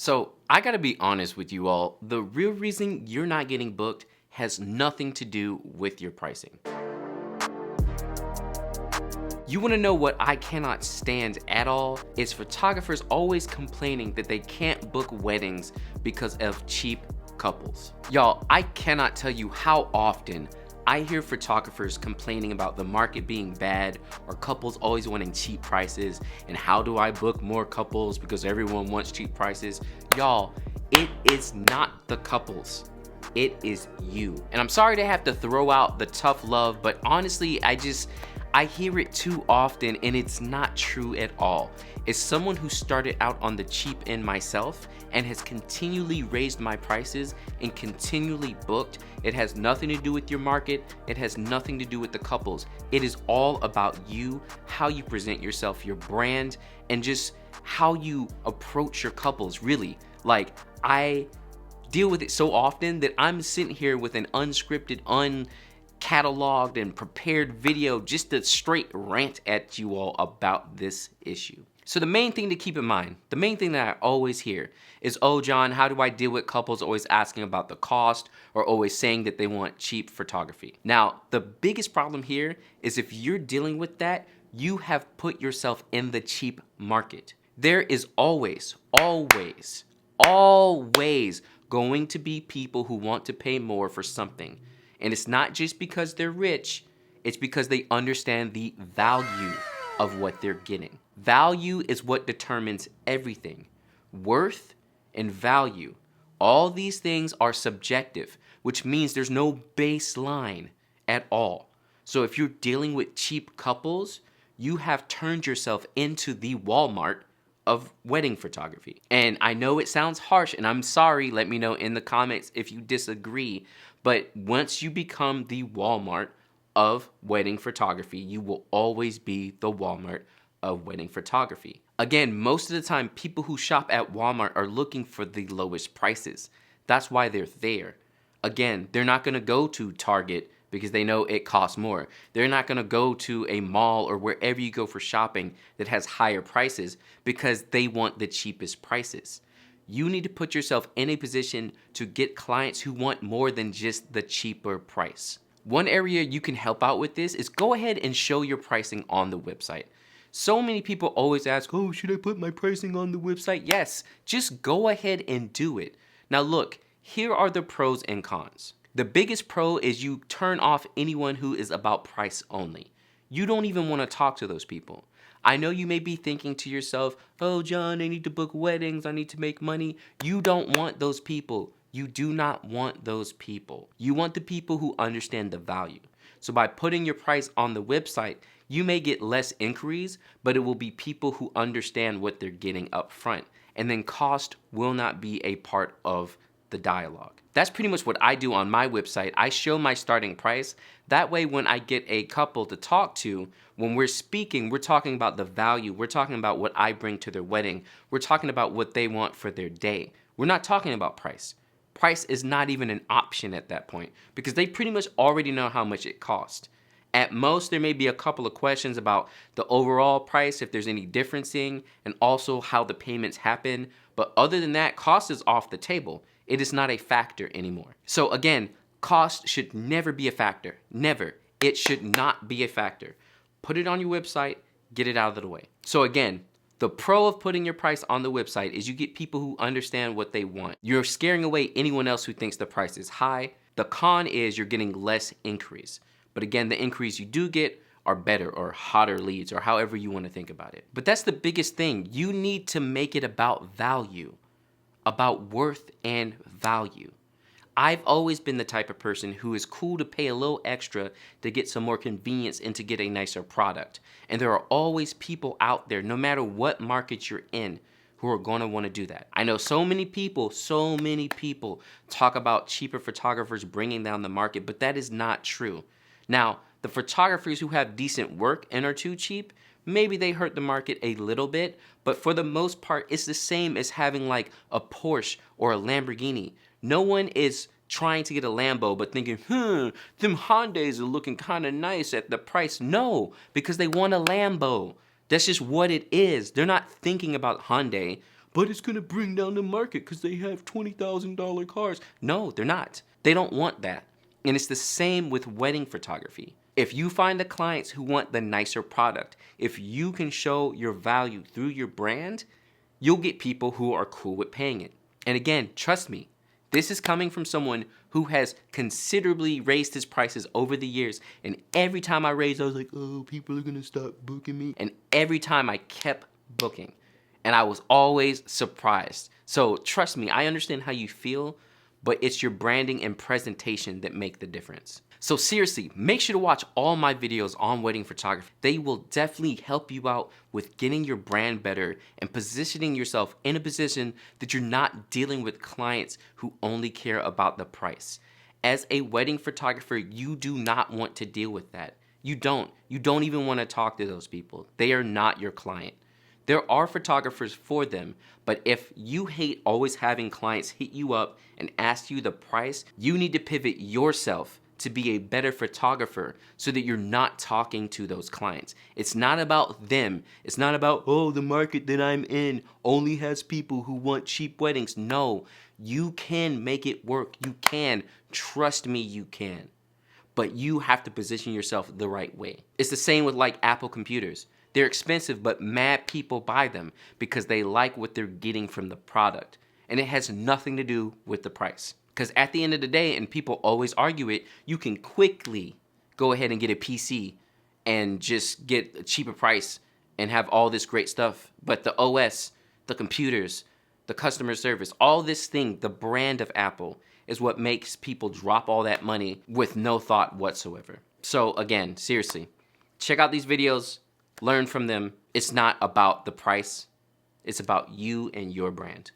So I gotta be honest with you all. The real reason you're not getting booked has nothing to do with your pricing. You wanna know what I cannot stand at all? Is photographers always complaining that they can't book weddings because of cheap couples. Y'all, I cannot tell you how often I hear photographers complaining about the market being bad or couples always wanting cheap prices and how do I book more couples because everyone wants cheap prices. Y'all, it is not the couples. It is you. And I'm sorry to have to throw out the tough love, but honestly, I hear it too often and it's not true at all. As someone who started out on the cheap end myself and has continually raised my prices and continually booked, it has nothing to do with your market. It has nothing to do with the couples. It is all about you, how you present yourself, your brand, and just how you approach your couples, really. Like, I deal with it so often that I'm sitting here with an unscripted, cataloged and prepared video just to straight rant at you all about this issue. So the main thing to keep in mind, the main thing that I always hear is, oh John, how do I deal with couples always asking about the cost or always saying that they want cheap photography? Now, the biggest problem here is if you're dealing with that, you have put yourself in the cheap market. There is always going to be people who want to pay more for something. And it's not just because they're rich, it's because they understand the value of what they're getting. Value is what determines everything. Worth and value, all these things are subjective, which means there's no baseline at all. So if you're dealing with cheap couples, you have turned yourself into the Walmart of wedding photography. And I know it sounds harsh, and I'm sorry, let me know in the comments if you disagree, but once you become the Walmart of wedding photography, you will always be the Walmart of wedding photography. Again, most of the time, people who shop at Walmart are looking for the lowest prices. That's why they're there. Again, they're not gonna go to Target because they know it costs more. They're not gonna go to a mall or wherever you go for shopping that has higher prices because they want the cheapest prices. You need to put yourself in a position to get clients who want more than just the cheaper price. One area you can help out with this is go ahead and show your pricing on the website. So many people always ask, oh, should I put my pricing on the website? Yes, just go ahead and do it. Now look, here are the pros and cons. The biggest pro is you turn off anyone who is about price only. You don't even want to talk to those people. I know you may be thinking to yourself, oh John, I need to book weddings, I need to make money. You don't want those people. You do not want those people. You want the people who understand the value. So by putting your price on the website, you may get less inquiries, but it will be people who understand what they're getting up front. And then cost will not be a part of the dialogue. That's pretty much what I do on my website. I show my starting price. That way, when I get a couple to talk to, when we're speaking, we're talking about the value. We're talking about what I bring to their wedding. We're talking about what they want for their day. We're not talking about price. Price is not even an option at that point because they pretty much already know how much it costs. At most, there may be a couple of questions about the overall price, if there's any differencing, and also how the payments happen. But other than that, cost is off the table. It is not a factor anymore. So again, cost should never be a factor. Never. It should not be a factor. Put it on your website, get it out of the way. So again, the pro of putting your price on the website is you get people who understand what they want. You're scaring away anyone else who thinks the price is high. The con is you're getting less inquiries. But again, the inquiries you do get are better or hotter leads or however you want to think about it. But that's the biggest thing. You need to make it about value, about worth and value. I've always been the type of person who is cool to pay a little extra to get some more convenience and to get a nicer product. And there are always people out there, no matter what market you're in, who are going to want to do that. I know so many people talk about cheaper photographers bringing down the market, but that is not true. Now, the photographers who have decent work and are too cheap, maybe they hurt the market a little bit, but for the most part, it's the same as having like a Porsche or a Lamborghini. No one is trying to get a Lambo but thinking, them Hondas are looking kind of nice at the price. No, because they want a Lambo. That's just what it is. They're not thinking about Hyundai. but it's gonna bring down the market because they have $20,000 cars. No, they're not. They don't want that. And it's the same with wedding photography. If you find the clients who want the nicer product, if you can show your value through your brand, you'll get people who are cool with paying it. And again, trust me, this is coming from someone who has considerably raised his prices over the years. And every time I raised, I was like, oh, people are gonna stop booking me. And every time I kept booking. And I was always surprised. So trust me, I understand how you feel, but it's your branding and presentation that make the difference. So seriously, make sure to watch all my videos on wedding photography. They will definitely help you out with getting your brand better and positioning yourself in a position that you're not dealing with clients who only care about the price. As a wedding photographer, you do not want to deal with that. You don't. You don't even want to talk to those people. They are not your client. There are photographers for them, but if you hate always having clients hit you up and ask you the price, you need to pivot yourself to be a better photographer so that you're not talking to those clients. It's not about them. It's not about, oh, the market that I'm in only has people who want cheap weddings. No, you can make it work. You can. Trust me, you can. But you have to position yourself the right way. It's the same with like Apple computers. They're expensive, but mad people buy them because they like what they're getting from the product. And it has nothing to do with the price. Because at the end of the day, and people always argue it, you can quickly go ahead and get a PC and just get a cheaper price and have all this great stuff. But the OS, the computers, the customer service, all this thing, the brand of Apple, is what makes people drop all that money with no thought whatsoever. So again, seriously, check out these videos. Learn from them. It's not about the price. It's about you and your brand.